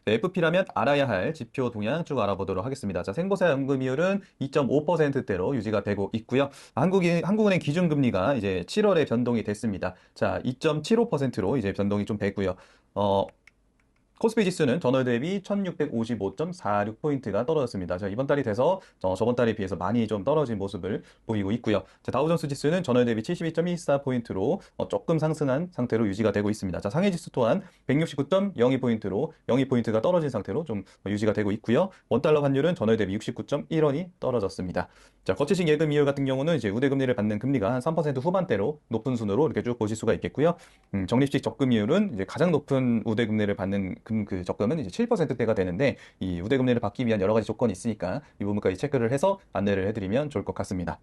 FP라면 알아야 할 지표 동향 쭉 알아보도록 하겠습니다. 자, 생보사 연금이율은 2.5%대로 유지가 되고 있고요. 한국은행 기준금리가 이제 7월에 변동이 됐습니다. 자, 2.75%로 이제 변동이 좀 되고요. 어, 코스피 지수는 전월 대비 1655.46포인트가 떨어졌습니다. 자, 이번 달이 돼서 저번 달에 비해서 많이 좀 떨어진 모습을 보이고 있고요. 자, 다우존스 지수는 전월 대비 72.14포인트로 조금 상승한 상태로 유지가 되고 있습니다. 자, 상해 지수 또한 169.02포인트로 0.2포인트가 떨어진 상태로 좀 유지가 되고 있고요. 원달러 환율은 전월 대비 69.1원이 떨어졌습니다. 자, 거치식 예금 이율 같은 경우는 이제 우대금리를 받는 금리가 한 3% 후반대로 높은 순으로 이렇게 쭉 보실 수가 있겠고요. 적립식 적금이율은 이제 가장 높은 우대금리를 받는 그 적금은 이제 7%대가 되는데 이 우대금리를 받기 위한 여러 가지 조건이 있으니까 이 부분까지 체크를 해서 안내를 해드리면 좋을 것 같습니다.